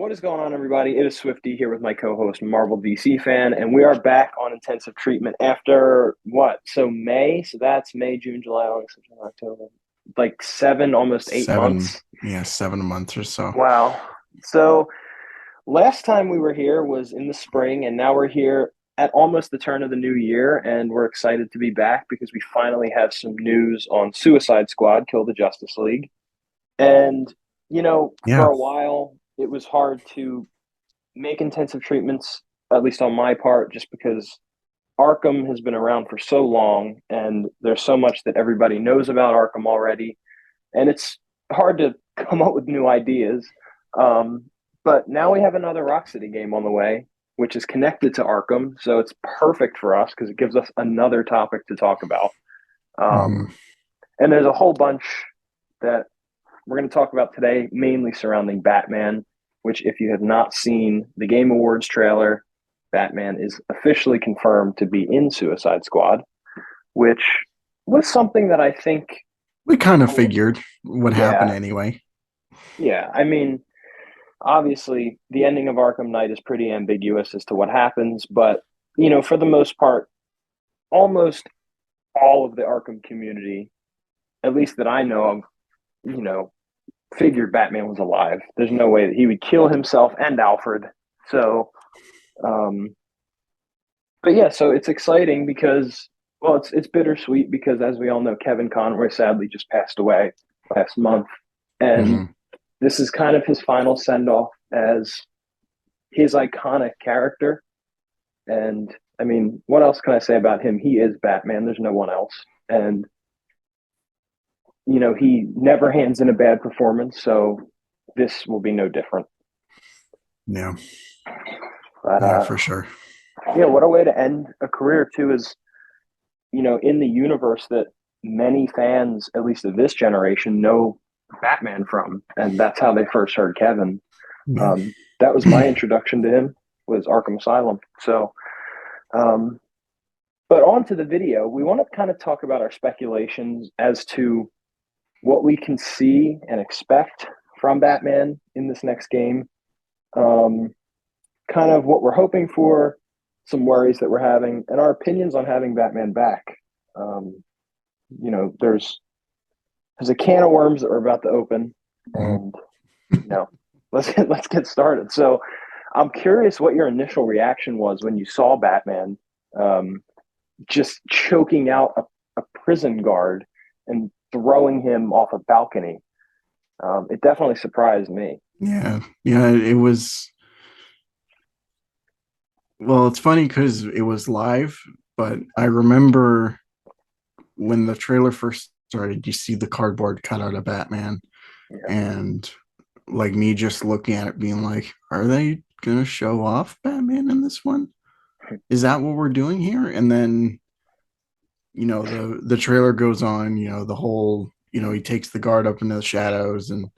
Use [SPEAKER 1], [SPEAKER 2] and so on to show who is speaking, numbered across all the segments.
[SPEAKER 1] What is going on, everybody? It is Swifty here with my co-host Marvel DC fan, and we are back on intensive treatment after what? So May, so that's May, June, July, August, September, October, like seven, almost 8 months.
[SPEAKER 2] 7 months or so.
[SPEAKER 1] Wow. So last time we were here was in the spring, and now we're here at almost the turn of the new year, and we're excited to be back because we finally have some news on Suicide Squad, Kill the Justice League. And, for
[SPEAKER 2] Yeah.
[SPEAKER 1] a while, it was hard to make intensive treatments, at least on my part, just because Arkham has been around for so long and there's so much that everybody knows about Arkham already. And it's hard to come up with new ideas. Um, but now we have another Rocksteady game on the way, which is connected to Arkham. So it's perfect for us because it gives us another topic to talk about.
[SPEAKER 2] Mhm.
[SPEAKER 1] Um, and there's a whole bunch that we're going to talk about today, mainly surrounding Batman, which, if you have not seen the Game Awards trailer, Batman is officially confirmed to be in Suicide Squad, which was something that I think,
[SPEAKER 2] We kind of figured would happen
[SPEAKER 1] yeah,
[SPEAKER 2] anyway.
[SPEAKER 1] yeah. I mean, obviously, the ending of Arkham Knight is pretty ambiguous as to what happens, but, for the most part, almost all of the Arkham community, at least that I know of, you know, figured Batman was alive. There's no way that he would kill himself and Alfred. So, um, but yeah, so it's exciting because, well, it's bittersweet because, as we all know, Kevin Conroy sadly just passed away last month, and
[SPEAKER 2] Hmm.
[SPEAKER 1] this is kind of his final send off as his iconic character. And I mean, what else can I say about him? He is Batman. There's no one else, and he never hands in a bad performance. So this will be no different.
[SPEAKER 2] Yeah.
[SPEAKER 1] But
[SPEAKER 2] Yeah, for sure.
[SPEAKER 1] yeah, what a way to end a career too is, in the universe that many fans, at least of this generation, know Batman from, and that's how they first heard Kevin.
[SPEAKER 2] Yeah.
[SPEAKER 1] That was my introduction to him, was Arkham Asylum. So, um, but on to the video, we want to kind of talk about our speculations as to what we can see and expect from Batman in this next game. Um, Kind of what we're hoping for, some worries that we're having, and our opinions on having Batman back. Um, there's a can of worms that we're about to open,
[SPEAKER 2] Mhm.
[SPEAKER 1] and let's get started. So, I'm curious what your initial reaction was when you saw Batman um, just choking out a prison guard and throwing him off a balcony. It definitely surprised me.
[SPEAKER 2] Yeah. Yeah. It was, well, it's funny because it was live, but I remember when the trailer first started, you see the cardboard cutout of Batman,
[SPEAKER 1] Yeah,
[SPEAKER 2] and like me just looking at it, being like, are they going to show off Batman in this one? Is that what we're doing here? And then the trailer goes on, the whole, he takes the guard up into the shadows, and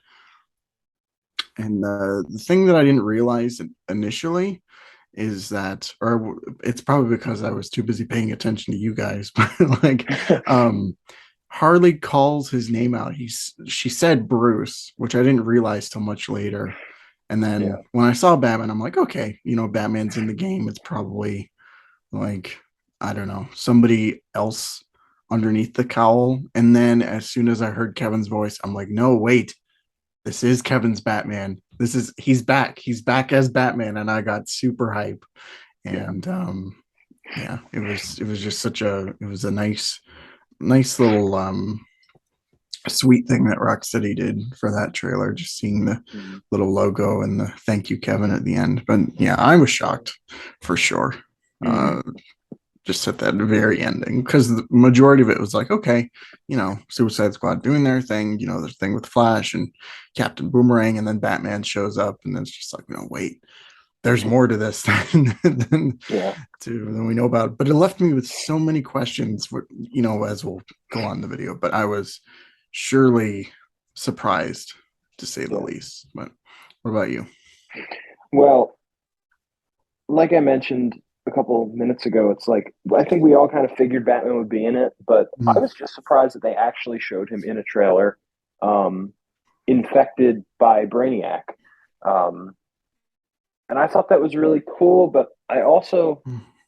[SPEAKER 2] the thing that I didn't realize initially is that, or it's probably because I was too busy paying attention to you guys, but like, um Harley calls his name out. She said Bruce, which I didn't realize till much later. And
[SPEAKER 1] yeah,
[SPEAKER 2] then when I saw Batman, I'm like, okay, Batman's in the game. It's probably like, I don't know, somebody else underneath the cowl. And then as soon as I heard Kevin's voice, I'm like, no, wait, this is Kevin's Batman. He's back. He's back as Batman. And I got super hype.
[SPEAKER 1] yeah.
[SPEAKER 2] And yeah, it was just it was a nice little sweet thing that Rocksteady did for that trailer, just seeing the
[SPEAKER 1] Mhm.
[SPEAKER 2] little logo and the thank you Kevin at the end. But yeah, I was shocked for sure.
[SPEAKER 1] Mhm.
[SPEAKER 2] Uh, just at that very ending, because the majority of it was like, okay, Suicide Squad doing their thing, their thing with Flash and Captain Boomerang, and then Batman shows up, and then it's just like, no, wait, there's more to this
[SPEAKER 1] Yeah.
[SPEAKER 2] than we know about. But it left me with so many questions, as we'll go on the video. But I was surely surprised, to say the
[SPEAKER 1] Yeah.
[SPEAKER 2] least. But what about you?
[SPEAKER 1] Well, like I mentioned a couple of minutes ago, it's like I think we all kind of figured Batman would be in it, but I
[SPEAKER 2] Mm.
[SPEAKER 1] was just surprised that they actually showed him in a trailer, um, infected by Brainiac. Um, And I thought that was really cool, but I also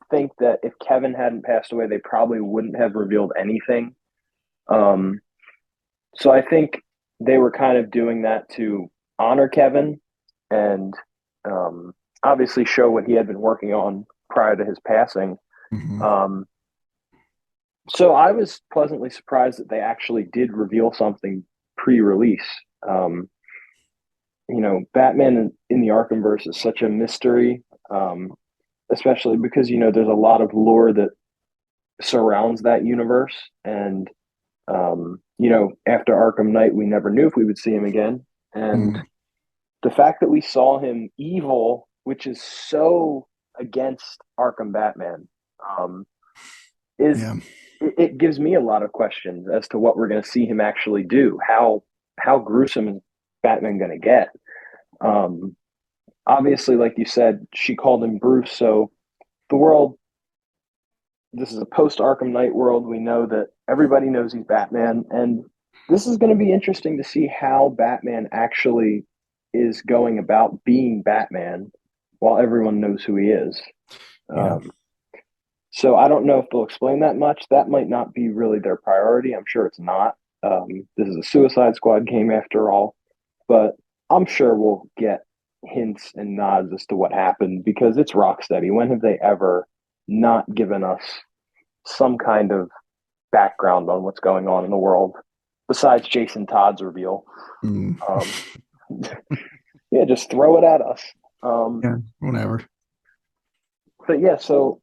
[SPEAKER 1] think that if Kevin hadn't passed away, they probably wouldn't have revealed anything. Um, so I think they were kind of doing that to honor Kevin and um, obviously show what he had been working on prior to his passing.
[SPEAKER 2] Mhm.
[SPEAKER 1] Um, so I was pleasantly surprised that they actually did reveal something pre-release. Um, Batman in the Arkhamverse is such a mystery, especially because there's a lot of lore that surrounds that universe, and after Arkham Knight, we never knew if we would see him again, and
[SPEAKER 2] Mhm.
[SPEAKER 1] the fact that we saw him evil, which is so against Arkham Batman, um, is
[SPEAKER 2] Yeah.
[SPEAKER 1] it gives me a lot of questions as to what we're going to see him actually do. How gruesome is Batman going to get? Um, Obviously, like you said, she called him Bruce. So the world, this is a post Arkham Knight world. We know that everybody knows he's Batman. And this is going to be interesting to see how Batman actually is going about being Batman while everyone knows who he is.
[SPEAKER 2] Yeah.
[SPEAKER 1] Um, so I don't know if they'll explain that much. That might not be really their priority. I'm sure it's not. This is a Suicide Squad game after all, but I'm sure we'll get hints and nods as to what happened because it's Rocksteady. When have they ever not given us some kind of background on what's going on in the world besides Jason Todd's reveal?
[SPEAKER 2] Mm.
[SPEAKER 1] Um, yeah, just throw it at us. Um,
[SPEAKER 2] Yeah. Whatever.
[SPEAKER 1] but yeah, so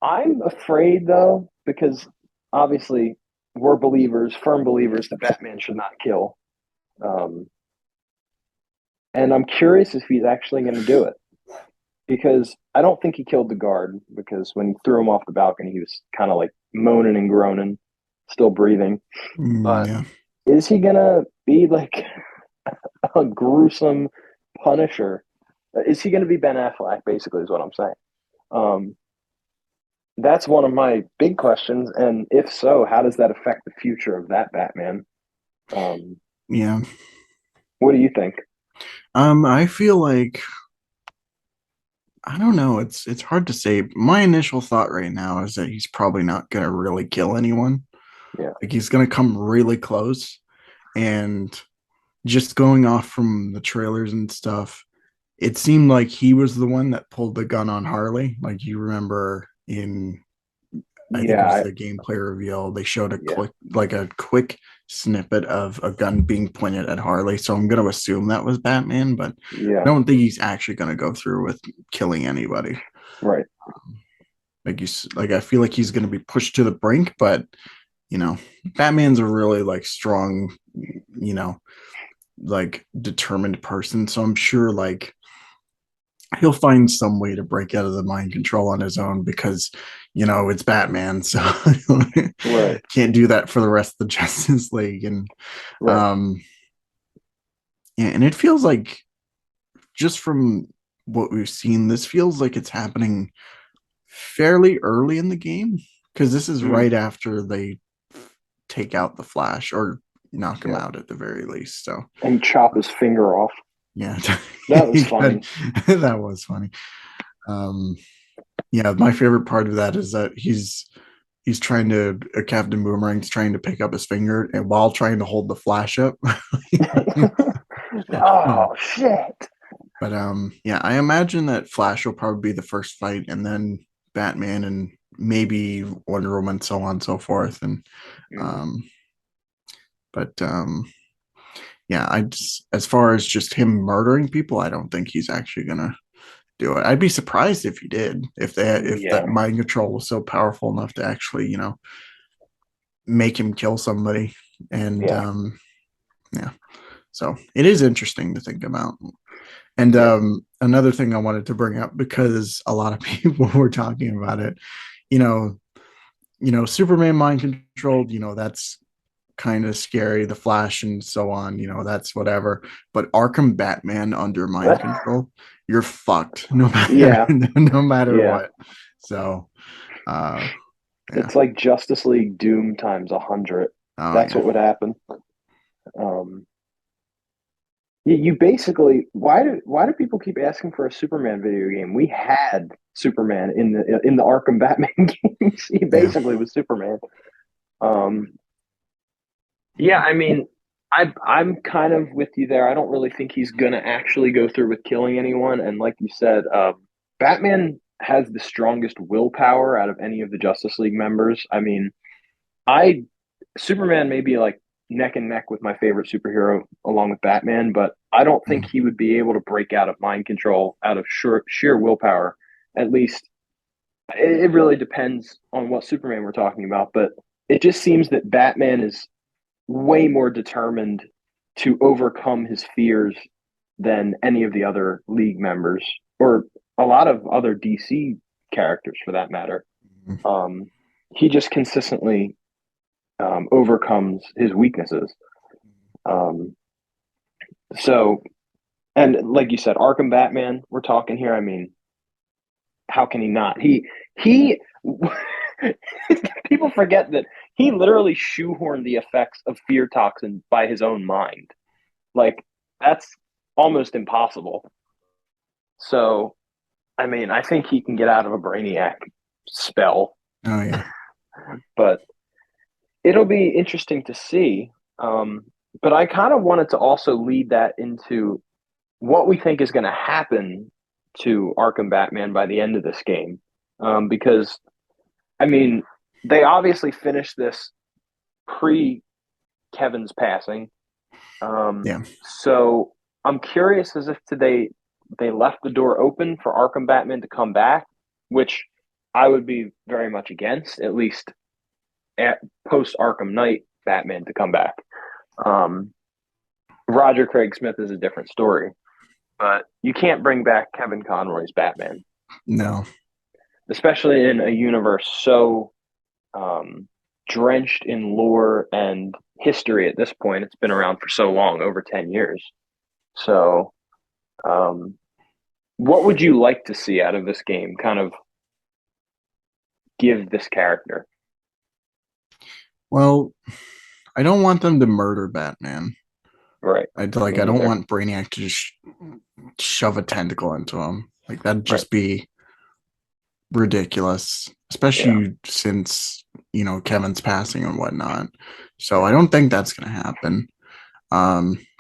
[SPEAKER 1] I'm afraid though, because obviously we're believers, firm believers that Batman should not kill. Um, and I'm curious if he's actually going to do it because I don't think he killed the guard because when he threw him off the balcony, he was kind of like moaning and groaning, still breathing. But
[SPEAKER 2] Yeah.
[SPEAKER 1] is he going to be like a gruesome Punisher? Is he going to be Ben Affleck, basically, is what I'm saying? Um, that's one of my big questions. And if so, how does that affect the future of that Batman? Um,
[SPEAKER 2] Yeah.
[SPEAKER 1] what do you think?
[SPEAKER 2] I feel like I don't know. It's hard to say. My initial thought right now is that he's probably not gonna really kill anyone.
[SPEAKER 1] Yeah.
[SPEAKER 2] Like he's gonna come really close, and just going off from the trailers and stuff, it seemed like he was the one that pulled the gun on Harley. Like you remember in I think it
[SPEAKER 1] Yeah.
[SPEAKER 2] was the gameplay reveal. They showed
[SPEAKER 1] Yeah.
[SPEAKER 2] a quick snippet of a gun being pointed at Harley. So I'm gonna assume that was Batman, but I
[SPEAKER 1] Yeah.
[SPEAKER 2] don't think he's actually gonna go through with killing anybody.
[SPEAKER 1] Right.
[SPEAKER 2] Like I feel like he's gonna be pushed to the brink, but you know, Batman's a really like strong, like determined person. So I'm sure like he'll find some way to break out of the mind control on his own because it's Batman, so
[SPEAKER 1] Right.
[SPEAKER 2] can't do that for the rest of the Justice League. And
[SPEAKER 1] Right.
[SPEAKER 2] um yeah, and it feels like just from what we've seen, this feels like it's happening fairly early in the game because this is
[SPEAKER 1] Mm,
[SPEAKER 2] right after they take out the Flash or knock him
[SPEAKER 1] yeah.
[SPEAKER 2] out at the very least. So
[SPEAKER 1] And chop his finger off.
[SPEAKER 2] yeah,
[SPEAKER 1] That was funny.
[SPEAKER 2] that was funny. Um, yeah, my favorite part of that is that he's trying to Captain Boomerang's trying to pick up his finger and while trying to hold the Flash up.
[SPEAKER 1] Oh shit.
[SPEAKER 2] But yeah, I imagine that Flash will probably be the first fight, and then Batman and maybe Wonder Woman, so on and so forth. And
[SPEAKER 1] Mm,
[SPEAKER 2] um, but yeah, I just as far as just him murdering people, I don't think he's actually gonna do it. I'd be surprised if he did, if that
[SPEAKER 1] yeah.
[SPEAKER 2] mind control was so powerful enough to actually, make him kill somebody. And
[SPEAKER 1] Yeah.
[SPEAKER 2] yeah, so it is interesting to think about. And
[SPEAKER 1] Yeah.
[SPEAKER 2] another thing I wanted to bring up because a lot of people were talking about it, you know, Superman mind controlled, that's kind of scary, the Flash and so on, that's whatever. But Arkham Batman under mind control, you're fucked no matter
[SPEAKER 1] Yeah.
[SPEAKER 2] no matter
[SPEAKER 1] Yeah.
[SPEAKER 2] what. So uh yeah.
[SPEAKER 1] It's like Justice League Doom times 100.
[SPEAKER 2] Oh
[SPEAKER 1] That's
[SPEAKER 2] yeah.
[SPEAKER 1] what would happen. Um, You basically why do people keep asking for a Superman video game? We had Superman in the Arkham Batman games. He
[SPEAKER 2] Yeah.
[SPEAKER 1] basically was Superman. Um, yeah, I mean, I'm kind of with you there. I don't really think he's gonna actually go through with killing anyone. And like you said, Batman has the strongest willpower out of any of the Justice League members. I mean, I Superman may be like neck and neck with my favorite superhero along with Batman, but I don't think
[SPEAKER 2] Mm.
[SPEAKER 1] he would be able to break out of mind control out of sheer willpower. At least it really depends on what Superman we're talking about, but it just seems that Batman is way more determined to overcome his fears than any of the other league members or a lot of other DC characters for that matter. Um, he just consistently overcomes his weaknesses. Um, so, and like you said, Arkham Batman, we're talking here. I mean, how can he not? He, people forget that he literally shoehorned the effects of fear toxin by his own mind. Like, that's almost impossible. So, I mean, I think he can get out of a Brainiac spell,
[SPEAKER 2] Oh yeah.
[SPEAKER 1] but it'll be interesting to see. But I kind of wanted to also lead that into what we think is going to happen to Arkham Batman by the end of this game. Because, I mean, they obviously finished this pre Kevin's passing.
[SPEAKER 2] Yeah.
[SPEAKER 1] So I'm curious as if today they left the door open for Arkham Batman to come back, which I would be very much against, at least at post Arkham Knight Batman to come back. Um, Roger Craig Smith is a different story, but you can't bring back Kevin Conroy's Batman,
[SPEAKER 2] No.
[SPEAKER 1] especially in a universe so um, drenched in lore and history at this point. It's been around for so long, over 10 years. So, um, what would you like to see out of this game? Kind of give this character.
[SPEAKER 2] Well, I don't want them to murder Batman.
[SPEAKER 1] Right.
[SPEAKER 2] I
[SPEAKER 1] Me
[SPEAKER 2] don't
[SPEAKER 1] neither.
[SPEAKER 2] want Brainiac to just shove a tentacle into him. Like that'd
[SPEAKER 1] Right.
[SPEAKER 2] just be ridiculous,
[SPEAKER 1] Yeah.
[SPEAKER 2] especially since Kevin's passing and whatnot. So I don't think that's gonna happen.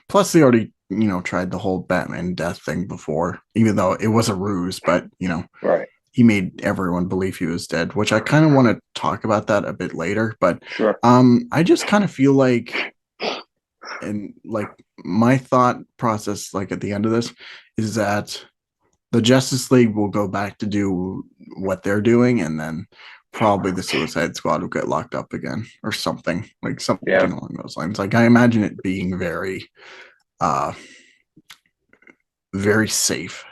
[SPEAKER 2] Plus they already tried the whole Batman death thing before, even though it was a ruse. But
[SPEAKER 1] Right.
[SPEAKER 2] he made everyone believe he was dead, which I kind of want to talk about that a bit later. But
[SPEAKER 1] Sure.
[SPEAKER 2] I just kind of feel like, and like my thought process, like at the end of this, is that the Justice League will go back to do what they're doing, and then probably the Suicide Squad will get locked up again or something like something
[SPEAKER 1] Yeah.
[SPEAKER 2] along those lines. Like I imagine it being uh, very safe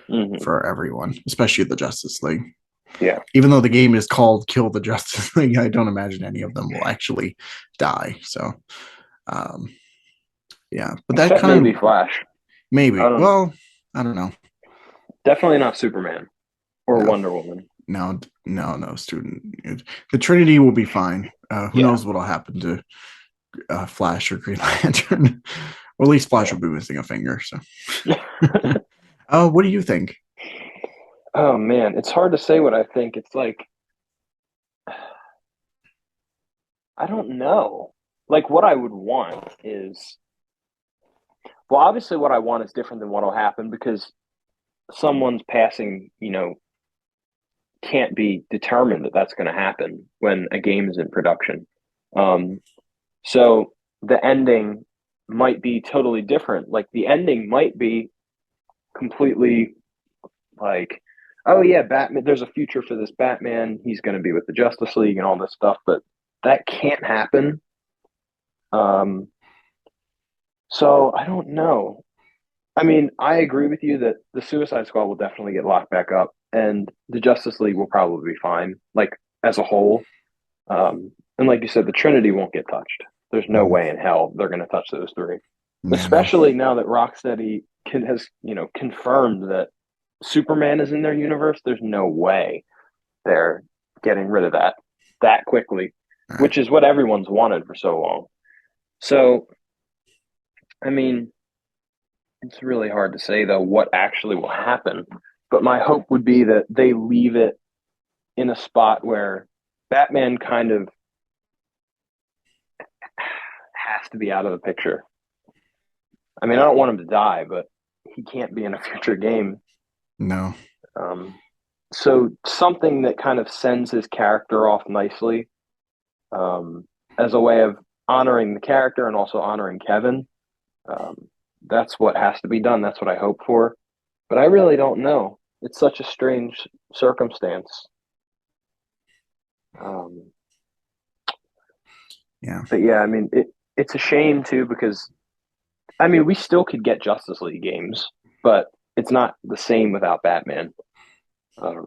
[SPEAKER 1] Hmm.
[SPEAKER 2] for everyone, especially the Justice League.
[SPEAKER 1] Yeah.
[SPEAKER 2] Even though the game is called Kill the Justice League, I don't imagine any of them will actually die. So, um, yeah, but that
[SPEAKER 1] Except
[SPEAKER 2] kind
[SPEAKER 1] maybe
[SPEAKER 2] of
[SPEAKER 1] Flash. I
[SPEAKER 2] maybe.
[SPEAKER 1] don't know.
[SPEAKER 2] Well, I don't know.
[SPEAKER 1] Definitely not Superman or
[SPEAKER 2] No,
[SPEAKER 1] Wonder Woman.
[SPEAKER 2] no, student. The Trinity will be fine. Who
[SPEAKER 1] Yeah.
[SPEAKER 2] knows what'll happen to Flash or Green Lantern? Or at least Flash
[SPEAKER 1] Yeah.
[SPEAKER 2] will be missing a finger. So, what do you think?
[SPEAKER 1] Oh man, it's hard to say what I think. It's like I don't know. Like what I would want is well, obviously what I want is different than what'll happen because someone's passing, can't be determined that that's going to happen when a game is in production. Um, so the ending might be totally different. Like the ending might be completely like, oh yeah, Batman. There's a future for this Batman. He's going to be with the Justice League and all this stuff, but that can't happen. Um, so I don't know. I mean, I agree with you that the Suicide Squad will definitely get locked back up, and the Justice League will probably be fine, like as a whole. And like you said, the Trinity won't get touched. There's no
[SPEAKER 2] Mm,
[SPEAKER 1] way in hell they're going to touch those three,
[SPEAKER 2] yeah, no.
[SPEAKER 1] especially now that Rocksteady has confirmed that Superman is in their universe. There's no way they're getting rid of that quickly,
[SPEAKER 2] All right.
[SPEAKER 1] which is what everyone's wanted for so long. So, I mean, It's really hard to say though what actually will happen. But my hope would be that they leave it in a spot where Batman kind of has to be out of the picture. I mean, I don't want him to die, but he can't be in a future game.
[SPEAKER 2] No.
[SPEAKER 1] Um, so something that kind of sends his character off nicely, um, as a way of honoring the character and also honoring Kevin. Um, that's what has to be done. That's what I hope for. But I really don't know. It's such a strange circumstance. Um,
[SPEAKER 2] Yeah.
[SPEAKER 1] but yeah, I mean, it's a shame too because I mean we still could get Justice League games, but it's not the same without Batman. Um,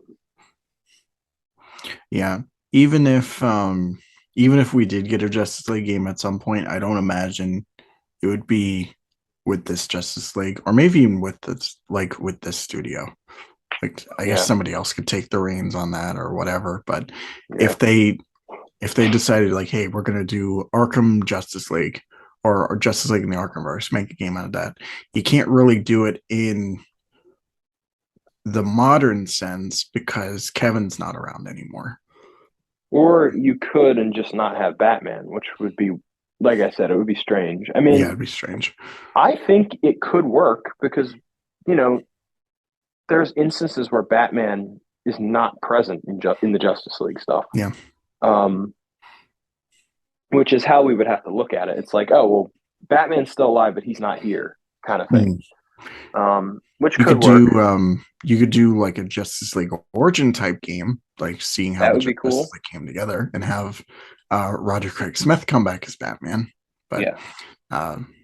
[SPEAKER 2] Yeah. Even if even if we did get a Justice League game at some point, I don't imagine it would be with this Justice League, or maybe even with this, like with this studio. Like I guess
[SPEAKER 1] yeah,
[SPEAKER 2] somebody else could take the reins on that or whatever. But
[SPEAKER 1] yeah.
[SPEAKER 2] if they if they decided like, hey, we're gonna do Arkham Justice League or Justice League in the Arkhamverse, make a game out of that, you can't really do it in the modern sense because Kevin's not around anymore.
[SPEAKER 1] Or you could and just not have Batman, which would be, like I said, it would be strange. I
[SPEAKER 2] Yeah,
[SPEAKER 1] mean,
[SPEAKER 2] it'd be strange.
[SPEAKER 1] I think it could work because, you know, there's instances where Batman is not present in the Justice League stuff,
[SPEAKER 2] Yeah.
[SPEAKER 1] um, which is how we would have to look at it. It's like, oh, well, Batman's still alive, but he's not here, kind of thing,
[SPEAKER 2] Hmm.
[SPEAKER 1] which could work.
[SPEAKER 2] You could do like a Justice League origin type game, like seeing how
[SPEAKER 1] That
[SPEAKER 2] the
[SPEAKER 1] would be
[SPEAKER 2] Justice
[SPEAKER 1] cool.
[SPEAKER 2] League came together and have Roger Craig Smith come back as Batman. But
[SPEAKER 1] Yeah.
[SPEAKER 2] um,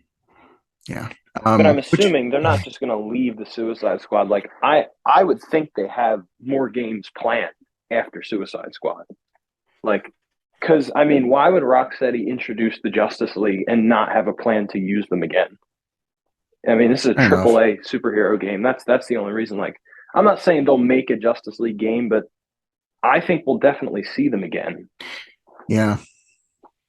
[SPEAKER 2] yeah.
[SPEAKER 1] But I'm
[SPEAKER 2] Which
[SPEAKER 1] assuming they're not just going to leave the Suicide Squad. Like I would think they have more games planned after Suicide Squad. Like, because I mean, why would Rocksteady introduce the Justice League and not have a plan to use them again? I mean, this is a
[SPEAKER 2] fair enough.
[SPEAKER 1] AAA superhero game. That's the only reason. Like, I'm not saying they'll make a Justice League game, but I think we'll definitely see them again.
[SPEAKER 2] Yeah.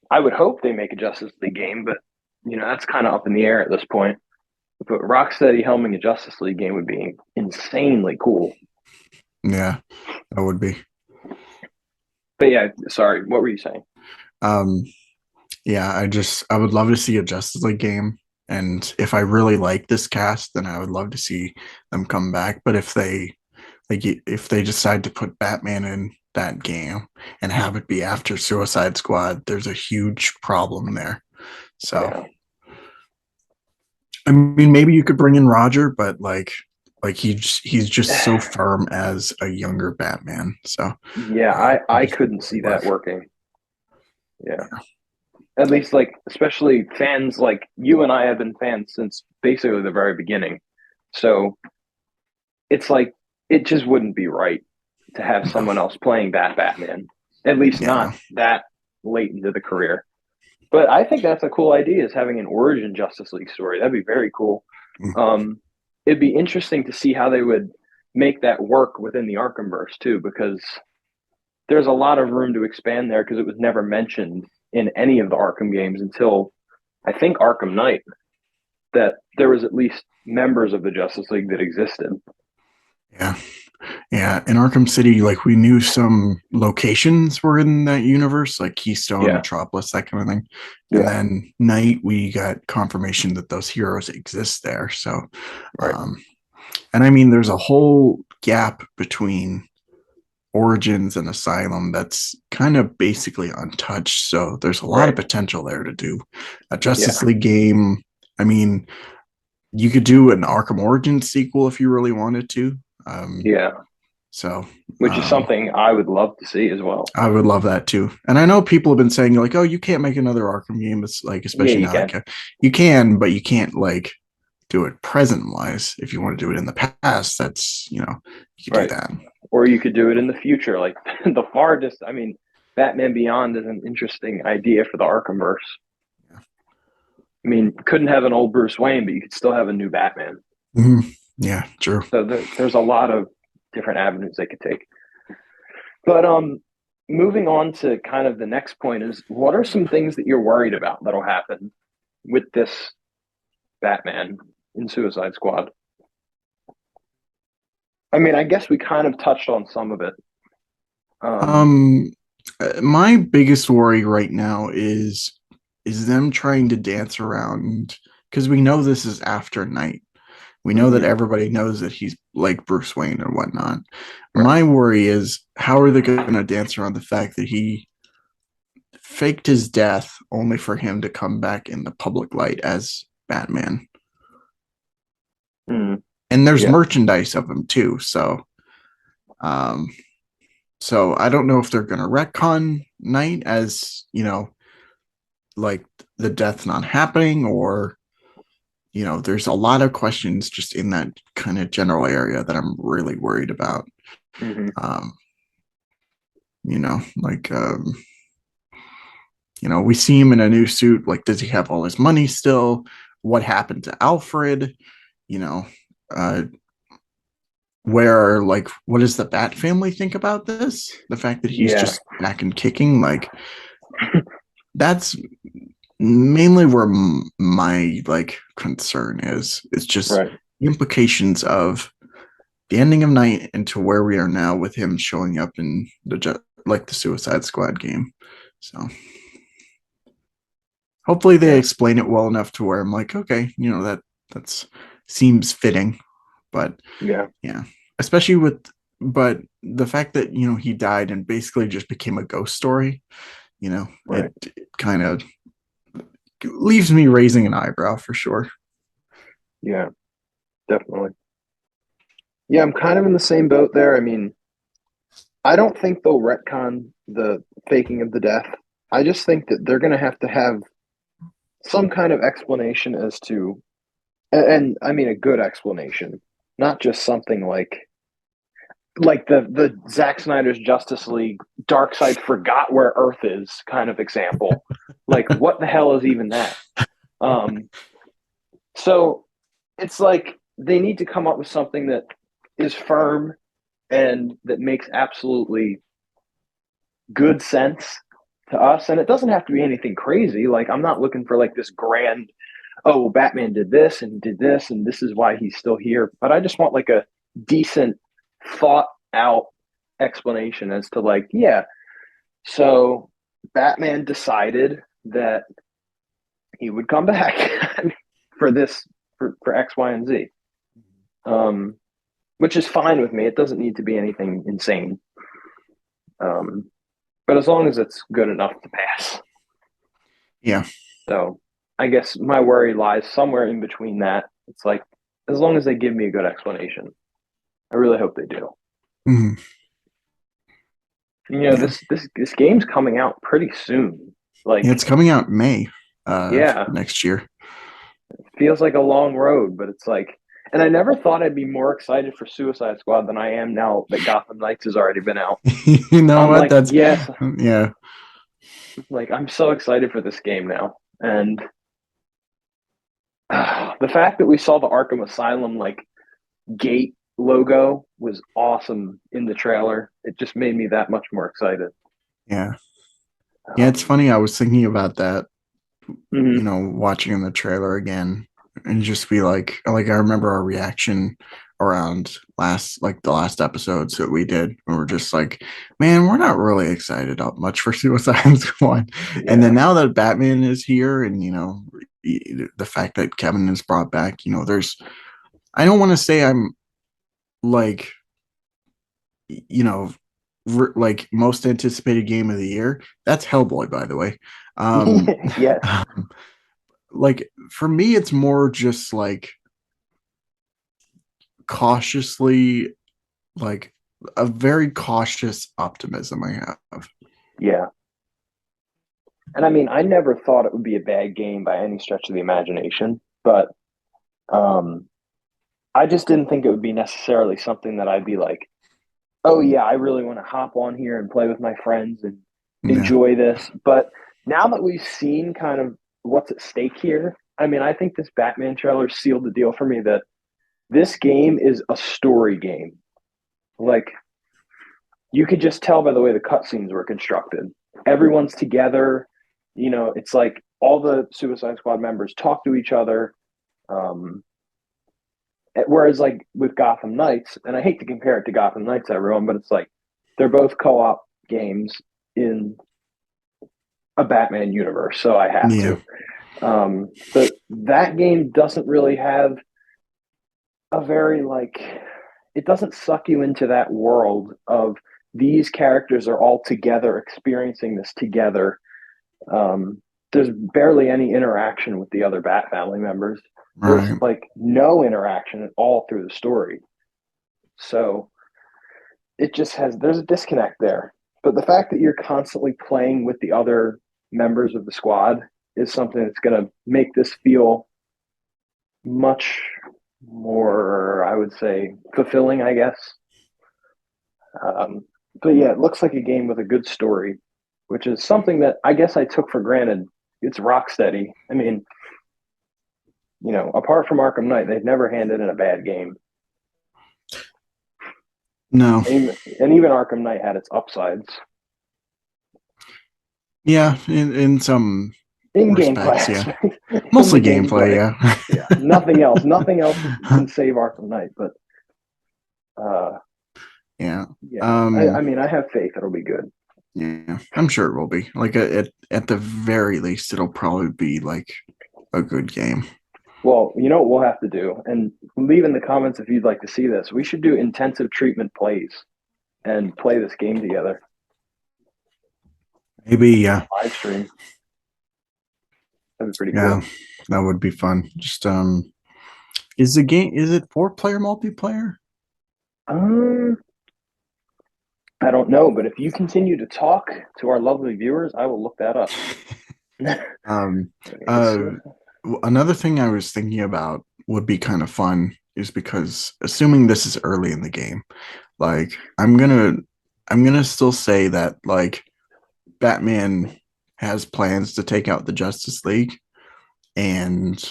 [SPEAKER 1] I would hope they make a Justice League game, but that's kind of up in the air at this point. But Rocksteady helming a Justice League game would be insanely cool.
[SPEAKER 2] Yeah. That would be.
[SPEAKER 1] But yeah, sorry, what were you saying?
[SPEAKER 2] Um, yeah, I would love to see a Justice League game. And if I really like this cast, then I would love to see them come back. But if they decide to put Batman in that game and have it be after Suicide Squad, there's a huge problem there. So
[SPEAKER 1] Yeah,
[SPEAKER 2] I mean, maybe you could bring in Roger, but like he's just so firm as a younger Batman. So
[SPEAKER 1] yeah,
[SPEAKER 2] it
[SPEAKER 1] I
[SPEAKER 2] just wouldn't
[SPEAKER 1] couldn't see
[SPEAKER 2] really
[SPEAKER 1] that
[SPEAKER 2] work.
[SPEAKER 1] working. Yeah, at least like especially fans like you and I have been fans since basically the very beginning. So it's like it just wouldn't be right to have
[SPEAKER 2] No,
[SPEAKER 1] someone else playing that Batman. At least
[SPEAKER 2] yeah,
[SPEAKER 1] not
[SPEAKER 2] no.
[SPEAKER 1] that late into the career. But I think that's a cool idea is having an origin Justice League story. That'd be very cool.
[SPEAKER 2] Mm,
[SPEAKER 1] Um, it'd be interesting to see how they would make that work within the Arkhamverse too, because there's a lot of room to expand there because it was never mentioned in any of the Arkham games until I think Arkham Knight that there was at least members of the Justice League that existed.
[SPEAKER 2] yeah. Yeah, in Arkham City, like we knew some locations were in that universe, like Keystone,
[SPEAKER 1] Yeah,
[SPEAKER 2] Metropolis, that kind of thing. And
[SPEAKER 1] yeah,
[SPEAKER 2] then Night, we got confirmation that those heroes exist there. So,
[SPEAKER 1] right,
[SPEAKER 2] um, and I mean, there's a whole gap between Origins and Asylum that's kind of basically untouched. So there's a lot of
[SPEAKER 1] right,
[SPEAKER 2] potential there to do a
[SPEAKER 1] yeah,
[SPEAKER 2] Justice League game. I mean, you could do an Arkham Origins sequel if you really wanted to. Um,
[SPEAKER 1] yeah,
[SPEAKER 2] so
[SPEAKER 1] which is
[SPEAKER 2] um,
[SPEAKER 1] something I would love to see as well.
[SPEAKER 2] I would love that too. And I know people have been saying like, "Oh, you can't make another Arkham game." It's like,
[SPEAKER 1] Yeah,
[SPEAKER 2] especially
[SPEAKER 1] you
[SPEAKER 2] now,
[SPEAKER 1] can.
[SPEAKER 2] like you can, but you can't like do it present wise. If you want to do it in the past, that's you could do
[SPEAKER 1] Right.
[SPEAKER 2] that.
[SPEAKER 1] Or you could do it in the future. Like the farthest, I mean, Batman Beyond is an interesting idea for the Arkhamverse. I mean, couldn't have an old Bruce Wayne, but you could still have a new Batman.
[SPEAKER 2] Mhm. Yeah, true.
[SPEAKER 1] So there's a lot of different avenues they could take. But moving on to kind of the next point is what are some things that you're worried about that'll happen with this Batman? in Suicide Squad? I mean, I guess we kind of touched on some of it. Um,
[SPEAKER 2] Um, my biggest worry right now is them trying to dance around because we know this is after night. We know that
[SPEAKER 1] mhm,
[SPEAKER 2] everybody knows that he's like Bruce Wayne and whatnot.
[SPEAKER 1] right.
[SPEAKER 2] My worry is how are they going to dance around the fact that he faked his death only for him to come back in the public light as Batman?
[SPEAKER 1] Mm,
[SPEAKER 2] And there's
[SPEAKER 1] yeah.
[SPEAKER 2] merchandise of him too. Um, so I don't know if they're going to retcon Night as like the death not happening, or there's a lot of questions just in that kind of general area that I'm really worried about.
[SPEAKER 1] Hmm.
[SPEAKER 2] Um, like we see him in a new suit. Like, does he have all his money still? What happened to Alfred? You know, uh, where like what does the Bat family think about this? The fact that he's
[SPEAKER 1] Yeah.
[SPEAKER 2] just back and kicking, like that's mainly where my like concern is. It's just
[SPEAKER 1] Right.
[SPEAKER 2] the implications of the ending of Night into where we are now with him showing up in the Suicide Squad game. So hopefully they
[SPEAKER 1] Yeah.
[SPEAKER 2] explain it well enough to where I'm like, okay, that's seems fitting. But
[SPEAKER 1] Yeah.
[SPEAKER 2] yeah, especially but the fact that he died and basically just became a ghost story.
[SPEAKER 1] Right.
[SPEAKER 2] It kind of leaves me raising an eyebrow for sure.
[SPEAKER 1] Yeah. Definitely. Yeah, I'm kind of in the same boat there. I mean, I don't think they'll retcon the faking of the death. I just think that they're going to have some kind of explanation as to, and I mean a good explanation, not just something like the Zack Snyder's Justice League Darkseid forgot where Earth is kind of example. Like, what the hell is even that? Um, so it's like they need to come up with something that is firm and that makes absolutely good sense to us. And it doesn't have to be anything crazy. Like, I'm not looking for like this grand, oh, Batman did this, and this is why he's still here. But I just want like a decent, thought out explanation as to like, yeah, so Batman decided that he would come back for this for X, Y, and Z. Um, which is fine with me. It doesn't need to be anything insane. Um, but as long as it's good enough to pass.
[SPEAKER 2] Yeah.
[SPEAKER 1] So I guess my worry lies somewhere in between that. It's like as long as they give me a good explanation, I really hope they do.
[SPEAKER 2] Mhm.
[SPEAKER 1] You know,
[SPEAKER 2] Yeah.
[SPEAKER 1] this game's coming out pretty soon.
[SPEAKER 2] Yeah,
[SPEAKER 1] Like,
[SPEAKER 2] it's coming out May
[SPEAKER 1] yeah,
[SPEAKER 2] next year.
[SPEAKER 1] feels like a long road, but it's like, and I never thought I'd be more excited for Suicide Squad than I am now that Gotham Knights has already been out.
[SPEAKER 2] You know
[SPEAKER 1] I'm
[SPEAKER 2] what?
[SPEAKER 1] like,
[SPEAKER 2] That's
[SPEAKER 1] yes,
[SPEAKER 2] yeah.
[SPEAKER 1] like I'm so excited for this game now, and the fact that we saw the Arkham Asylum like gate logo was awesome in the trailer. It just made me that much more excited.
[SPEAKER 2] Yeah. Yeah, it's
[SPEAKER 1] Um,
[SPEAKER 2] funny. I was thinking about that,
[SPEAKER 1] mhm.
[SPEAKER 2] watching the trailer again and just be like I remember our reaction around the last episodes that we did. And we're just like, man, we're not really excited up much for Suicide Squad. And then
[SPEAKER 1] Yeah.
[SPEAKER 2] now that Batman is here and, the fact that Kevin is brought back, I don't want to say I'm like, you know, like most anticipated game of the year. That's Hellboy, by the way. Um,
[SPEAKER 1] Yes.
[SPEAKER 2] like for me, it's more just like cautiously, like a very cautious optimism I have.
[SPEAKER 1] Yeah. And I mean, I never thought it would be a bad game by any stretch of the imagination, but um, I just didn't think it would be necessarily something that I'd be like, oh yeah, I really want to hop on here and play with my friends and
[SPEAKER 2] Yeah,
[SPEAKER 1] enjoy this. But now that we've seen kind of what's at stake here, I mean, I think this Batman trailer sealed the deal for me that this game is a story game. Like you could just tell by the way the cutscenes were constructed. Everyone's together. You know, it's like all the Suicide Squad members talk to each other. Um, Whereas like with Gotham Knights, and I hate to compare it to Gotham Knights, everyone, but it's like they're both co-op games in a Batman universe, so I have
[SPEAKER 2] Yeah.
[SPEAKER 1] to. But that game doesn't really have a very like it doesn't suck you into that world of these characters are all together experiencing this together. There's barely any interaction with the other Bat family members. There's
[SPEAKER 2] Right.
[SPEAKER 1] like no interaction at all through the story. So it just has there's a disconnect there. But the fact that you're constantly playing with the other members of the squad is something that's going to make this feel much more, I would say, fulfilling, I guess. Um, but yeah, it looks like a game with a good story, which is something that I guess I took for granted. It's rock steady. I mean, apart from Arkham Knight, they've never handed in a bad game.
[SPEAKER 2] No.
[SPEAKER 1] And even Arkham Knight had its upsides
[SPEAKER 2] Yeah, in some
[SPEAKER 1] in gameplay
[SPEAKER 2] respects, yeah.
[SPEAKER 1] aspect, in the
[SPEAKER 2] Mostly gameplay,
[SPEAKER 1] gameplay. Yeah, nothing else
[SPEAKER 2] yeah.
[SPEAKER 1] can save Arkham Knight. But uh,
[SPEAKER 2] Yeah.
[SPEAKER 1] yeah,
[SPEAKER 2] Um,
[SPEAKER 1] I mean, I have faith it'll be good.
[SPEAKER 2] yeah, I'm sure it will be. Like at the very least, it'll probably be like a good game.
[SPEAKER 1] Well, you know what we'll have to do, and leave in the comments if you'd like to see this. We should do intensive treatment plays and play this game together.
[SPEAKER 2] Maybe, yeah.
[SPEAKER 1] Live stream. That'd be pretty
[SPEAKER 2] Yeah,
[SPEAKER 1] cool.
[SPEAKER 2] that would be fun. Just is it 4-player multiplayer?
[SPEAKER 1] Um, I don't know, but if you continue to talk to our lovely viewers, I will look that up.
[SPEAKER 2] Um uh Another thing I was thinking about would be kind of fun is because assuming this is early in the game, like I'm gonna still say that like Batman has plans to take out the Justice League, and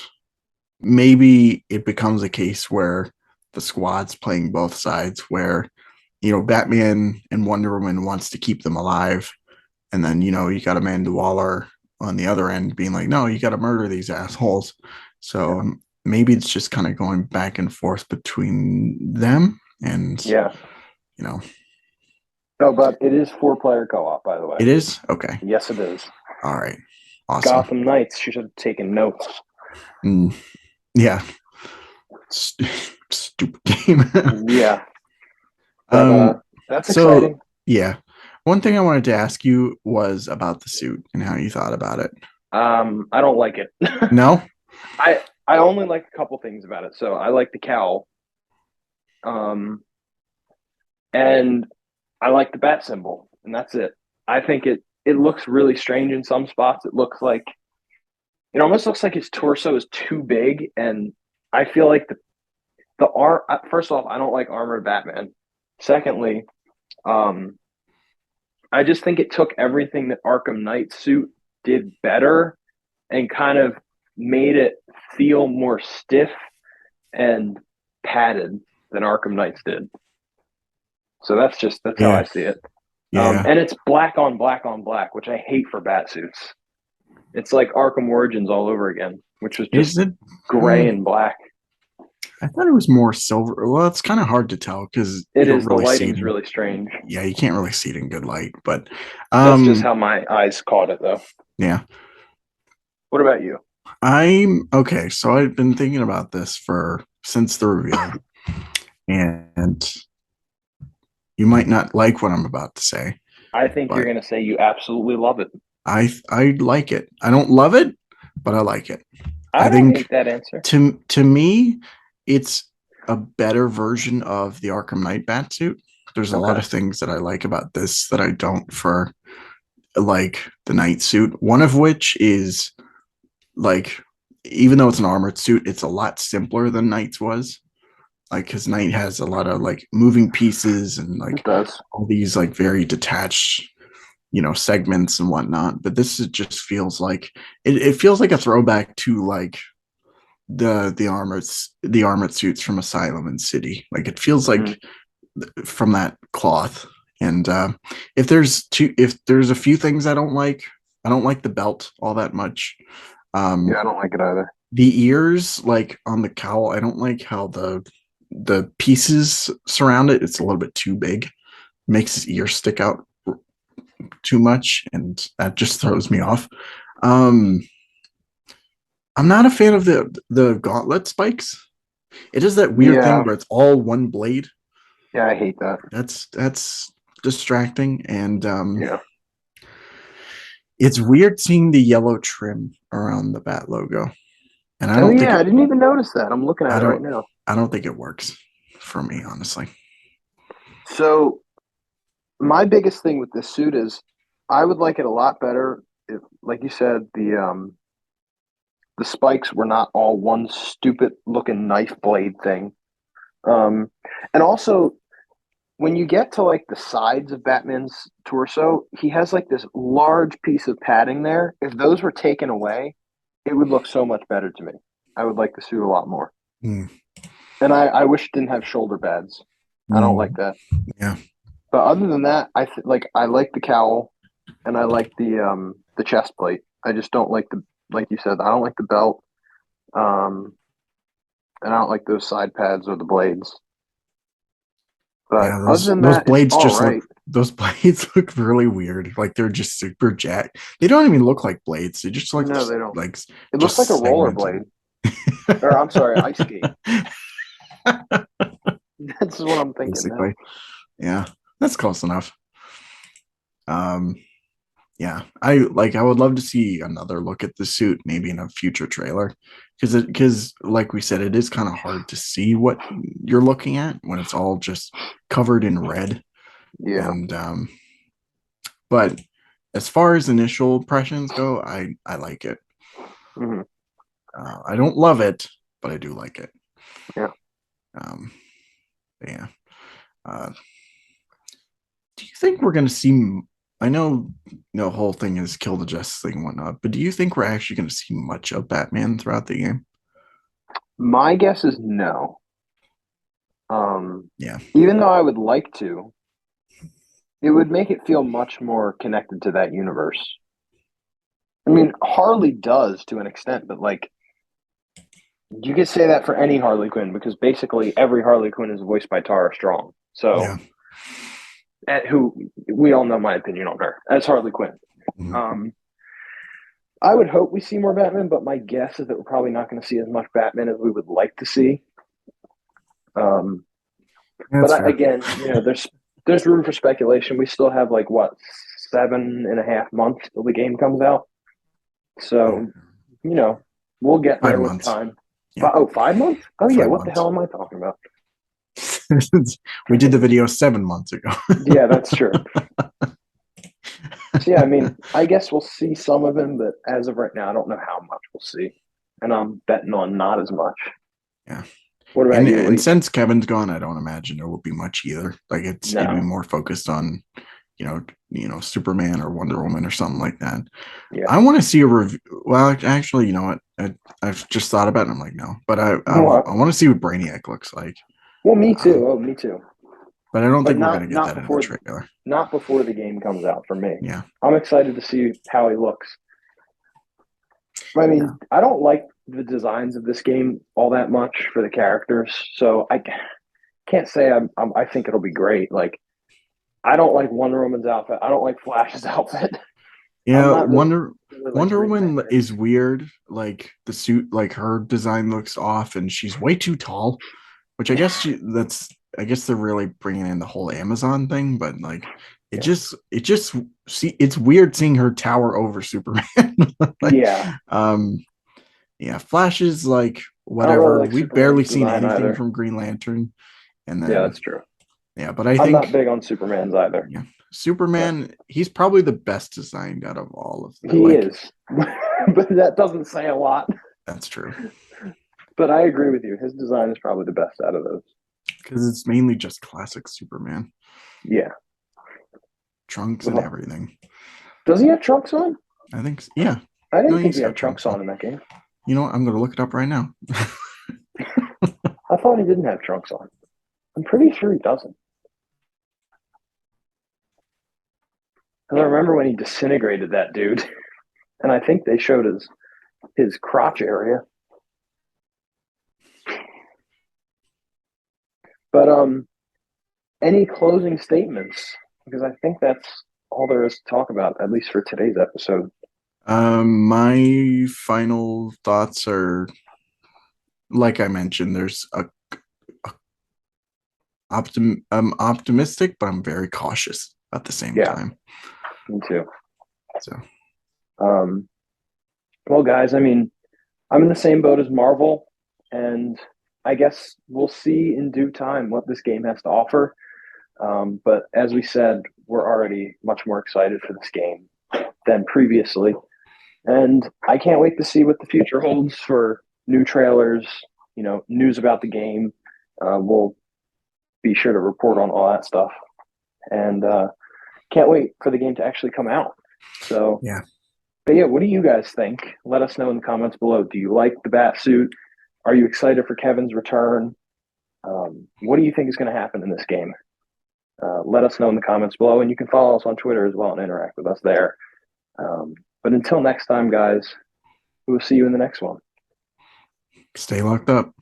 [SPEAKER 2] maybe it becomes a case where the squad's playing both sides, where Batman and Wonder Woman wants to keep them alive, and then you got Amanda Waller on the other end being like, no, you got to murder these assholes. So
[SPEAKER 1] Yeah.
[SPEAKER 2] maybe it's just kind of going back and forth between them, and
[SPEAKER 1] Yeah.
[SPEAKER 2] you know
[SPEAKER 1] No, but it is four-player co-op, by the way.
[SPEAKER 2] it is okay.
[SPEAKER 1] Yes, it is.
[SPEAKER 2] All right, awesome.
[SPEAKER 1] Gotham Knights. You should have taken notes.
[SPEAKER 2] Mm, yeah. Stupid game.
[SPEAKER 1] Yeah, but
[SPEAKER 2] um
[SPEAKER 1] that's
[SPEAKER 2] so
[SPEAKER 1] exciting.
[SPEAKER 2] yeah, one thing I wanted to ask you was about the suit and how you thought about it.
[SPEAKER 1] I don't like it.
[SPEAKER 2] No.
[SPEAKER 1] I only like a couple things about it. So I like the cowl, um, and I like the bat symbol, and that's it. I think it looks really strange in some spots. It almost looks like his torso is too big, and I feel like the arm. First off, I don't like armored Batman. Secondly, um, I just think it took everything that Arkham Knight suit did better and kind of made it feel more stiff and padded than Arkham Knights did. So that's how I
[SPEAKER 2] Yeah.
[SPEAKER 1] see it.
[SPEAKER 2] Yeah.
[SPEAKER 1] And it's black on black on black, which I hate for bat suits. It's like Arkham Origins all over again, which was just
[SPEAKER 2] Is it?
[SPEAKER 1] gray
[SPEAKER 2] Hmm,
[SPEAKER 1] and black.
[SPEAKER 2] I thought it was more silver. Well, it's kind of hard to tell because you
[SPEAKER 1] It
[SPEAKER 2] don't
[SPEAKER 1] is the
[SPEAKER 2] really see it.
[SPEAKER 1] lighting's really strange.
[SPEAKER 2] Yeah, you can't really see it in good light. But
[SPEAKER 1] That's just
[SPEAKER 2] um,
[SPEAKER 1] how my eyes caught it, though.
[SPEAKER 2] yeah,
[SPEAKER 1] What about you?
[SPEAKER 2] I'm okay. So I've been thinking about this for since the reveal, and you might not like what I'm about to say,
[SPEAKER 1] I think you're
[SPEAKER 2] but
[SPEAKER 1] going to say you absolutely love it.
[SPEAKER 2] I like it. I don't love it, but I like it.
[SPEAKER 1] I
[SPEAKER 2] I
[SPEAKER 1] don't
[SPEAKER 2] think
[SPEAKER 1] hate that answer.
[SPEAKER 2] to me, it's a better version of the Arkham Knight Batsuit. There's a lot
[SPEAKER 1] Okay.
[SPEAKER 2] of things that I like about this that I don't for like the Knight suit. One of which is like, even though it's an armored suit, it's a lot simpler than Knight's was. Like, because Knight has a lot of like moving pieces and
[SPEAKER 1] It
[SPEAKER 2] like
[SPEAKER 1] does.
[SPEAKER 2] all these like very detached segments and whatnot, but just feels like it feels like a throwback to like the armored suits from Asylum and City. Like it feels
[SPEAKER 1] Mm-hmm.
[SPEAKER 2] like from that cloth. And if there's a few things I don't like the belt all that much.
[SPEAKER 1] Yeah,
[SPEAKER 2] um
[SPEAKER 1] I don't like it either.
[SPEAKER 2] The ears, like on the cowl, I don't like how the pieces surround it. It's a little bit too big. Makes his ears stick out too much, and that just throws me off. Um, I'm not a fan of the gauntlet spikes. It is that weird thing
[SPEAKER 1] Yeah,
[SPEAKER 2] where it's all one blade.
[SPEAKER 1] yeah, I hate that.
[SPEAKER 2] That's distracting, and
[SPEAKER 1] Yeah.
[SPEAKER 2] it's weird seeing the yellow trim around the bat logo. And
[SPEAKER 1] Oh yeah, I didn't even notice that. I'm looking at
[SPEAKER 2] I
[SPEAKER 1] it right
[SPEAKER 2] don't
[SPEAKER 1] now.
[SPEAKER 2] I don't think it works for me, honestly.
[SPEAKER 1] So my biggest thing with this suit is I would like it a lot better if, like you said, the spikes were not all one stupid looking knife blade thing. Um, and also when you get to like the sides of Batman's torso, he has like this large piece of padding there. If those were taken away, it would look so much better to me. I would like the suit a lot more.
[SPEAKER 2] Mm,
[SPEAKER 1] And I wish it didn't have shoulder pads. I don't like
[SPEAKER 2] mm,
[SPEAKER 1] that.
[SPEAKER 2] yeah,
[SPEAKER 1] But other than that, I like the cowl and I like the chest plate. I just don't like the like you said, I don't like the belt. Um and I don't like those side pads or the blades. But
[SPEAKER 2] yeah.
[SPEAKER 1] other
[SPEAKER 2] Those
[SPEAKER 1] than
[SPEAKER 2] those
[SPEAKER 1] that, it's
[SPEAKER 2] blades
[SPEAKER 1] all
[SPEAKER 2] just look
[SPEAKER 1] right.
[SPEAKER 2] those blades look really weird. Like they're just super jacked. They don't even look like blades. They just look
[SPEAKER 1] No, they don't.
[SPEAKER 2] like
[SPEAKER 1] It looks like a
[SPEAKER 2] just segmented.
[SPEAKER 1] rollerblade. Or I'm sorry, ice skate. That's what I'm thinking now.
[SPEAKER 2] Basically, yeah, that's close enough. Um, yeah, I would love to see another look at the suit, maybe in a future trailer, because like we said, it is kind of hard to see what you're looking at when it's all just covered in red.
[SPEAKER 1] Yeah.
[SPEAKER 2] And but as far as initial impressions go, I like it.
[SPEAKER 1] Hmm.
[SPEAKER 2] I don't love it, but I do like it.
[SPEAKER 1] Yeah.
[SPEAKER 2] Um, yeah. Uh, do you think we're going to see? I know the whole thing is kill the justice thing and whatnot, but do you think we're actually going to see much of Batman throughout the game?
[SPEAKER 1] My guess is no.
[SPEAKER 2] Yeah,
[SPEAKER 1] Even though I would like to, it would make it feel much more connected to that universe. I mean, Harley does to an extent, but like you could say that for any Harley Quinn because basically every Harley Quinn is voiced by Tara Strong. So,
[SPEAKER 2] yeah.
[SPEAKER 1] who we all know my opinion on her as Harley Quinn.
[SPEAKER 2] Mhm.
[SPEAKER 1] Um, I would hope we see more Batman, but my guess is that we're probably not going to see as much Batman as we would like to see. Um, but
[SPEAKER 2] That's fair.
[SPEAKER 1] again, there's room for speculation. We still have like what 7.5 months till the game comes out,
[SPEAKER 2] Yeah.
[SPEAKER 1] so you know we'll get
[SPEAKER 2] Five
[SPEAKER 1] there with
[SPEAKER 2] months.
[SPEAKER 1] time.
[SPEAKER 2] Yeah,
[SPEAKER 1] 5 months? Oh yeah,
[SPEAKER 2] five
[SPEAKER 1] what the
[SPEAKER 2] months.
[SPEAKER 1] hell am I talking about?
[SPEAKER 2] We did the video 7 months ago.
[SPEAKER 1] Yeah, that's true. So yeah, I mean, I guess we'll see some of him, but as of right now, I don't know how much we'll see, and I'm betting on not as much.
[SPEAKER 2] Yeah.
[SPEAKER 1] What about
[SPEAKER 2] And
[SPEAKER 1] you,
[SPEAKER 2] and
[SPEAKER 1] Lee?
[SPEAKER 2] since Kevin's gone, I don't imagine there will be much either. Like it'd be
[SPEAKER 1] No.
[SPEAKER 2] more focused on, Superman or Wonder Woman or something like that.
[SPEAKER 1] Yeah.
[SPEAKER 2] I want to see a review. Well, actually, you know what? I've just thought about it. And I'm like, no, but I
[SPEAKER 1] What?
[SPEAKER 2] want to see what Brainiac looks like.
[SPEAKER 1] Well, me
[SPEAKER 2] Um,
[SPEAKER 1] too. Oh, me too.
[SPEAKER 2] but I don't
[SPEAKER 1] But
[SPEAKER 2] think we're gonna get that in the trailer.
[SPEAKER 1] not before the game comes out for me.
[SPEAKER 2] Yeah,
[SPEAKER 1] I'm excited to see how he looks. I
[SPEAKER 2] yeah,
[SPEAKER 1] mean, I don't like the designs of this game all that much for the characters, so I can't say I think it'll be great. Like, I don't like Wonder Woman's outfit. I don't like Flash's outfit. I'm
[SPEAKER 2] yeah.
[SPEAKER 1] not really like
[SPEAKER 2] Wonder
[SPEAKER 1] Green
[SPEAKER 2] Woman
[SPEAKER 1] Lantern.
[SPEAKER 2] is weird. Like the suit, like her design looks off, and she's way too tall. Which I guess they're really bringing in the whole Amazon thing, but like
[SPEAKER 1] Yeah,
[SPEAKER 2] it's weird seeing her tower over Superman. like,
[SPEAKER 1] yeah.
[SPEAKER 2] um, yeah, Flash is like
[SPEAKER 1] I don't really
[SPEAKER 2] whatever.
[SPEAKER 1] like
[SPEAKER 2] We've barely
[SPEAKER 1] Superman's
[SPEAKER 2] seen
[SPEAKER 1] design
[SPEAKER 2] anything
[SPEAKER 1] either.
[SPEAKER 2] from Green Lantern, and
[SPEAKER 1] Yeah,
[SPEAKER 2] then
[SPEAKER 1] that's true.
[SPEAKER 2] yeah, but I
[SPEAKER 1] I'm not
[SPEAKER 2] think
[SPEAKER 1] big on Superman's either,
[SPEAKER 2] yeah,
[SPEAKER 1] but
[SPEAKER 2] Superman he's probably the best designed out of all of the
[SPEAKER 1] he
[SPEAKER 2] like
[SPEAKER 1] is. But that doesn't say a lot.
[SPEAKER 2] that's true
[SPEAKER 1] But I agree with you. His design is probably the best out of those.
[SPEAKER 2] because it's mainly just classic Superman
[SPEAKER 1] Yeah.
[SPEAKER 2] trunks and
[SPEAKER 1] Well,
[SPEAKER 2] everything.
[SPEAKER 1] does he have trunks on?
[SPEAKER 2] Yeah,
[SPEAKER 1] I
[SPEAKER 2] no,
[SPEAKER 1] didn't
[SPEAKER 2] he
[SPEAKER 1] think
[SPEAKER 2] used
[SPEAKER 1] he
[SPEAKER 2] to
[SPEAKER 1] had
[SPEAKER 2] have
[SPEAKER 1] trunks
[SPEAKER 2] trunks
[SPEAKER 1] on
[SPEAKER 2] on.
[SPEAKER 1] in that game.
[SPEAKER 2] You know what? I'm going to look it up right now.
[SPEAKER 1] I thought he didn't have trunks on. I'm pretty sure he doesn't. Because I remember when he disintegrated that dude, and I think they showed his crotch area. But any closing statements? Because I think that's all there is to talk about, at least for today's episode.
[SPEAKER 2] My final thoughts are, like I mentioned, a I'm optimistic, but I'm very cautious at the same
[SPEAKER 1] Yeah,
[SPEAKER 2] time.
[SPEAKER 1] me too.
[SPEAKER 2] So
[SPEAKER 1] Um, well, guys, I mean, I'm in the same boat as Marvel, and I guess we'll see in due time what this game has to offer. But as we said, we're already much more excited for this game than previously. And I can't wait to see what the future holds for new trailers, news about the game. We'll be sure to report on all that stuff. And can't wait for the game to actually come out. So,
[SPEAKER 2] yeah,
[SPEAKER 1] but yeah, what do you guys think? Let us know in the comments below. Do you like the bat suit? Are you excited for Kevin's return? What do you think is going to happen in this game? Let us know in the comments below, and you can follow us on Twitter as well and interact with us there. But until next time, guys, we will see you in the next one.
[SPEAKER 2] stay locked up.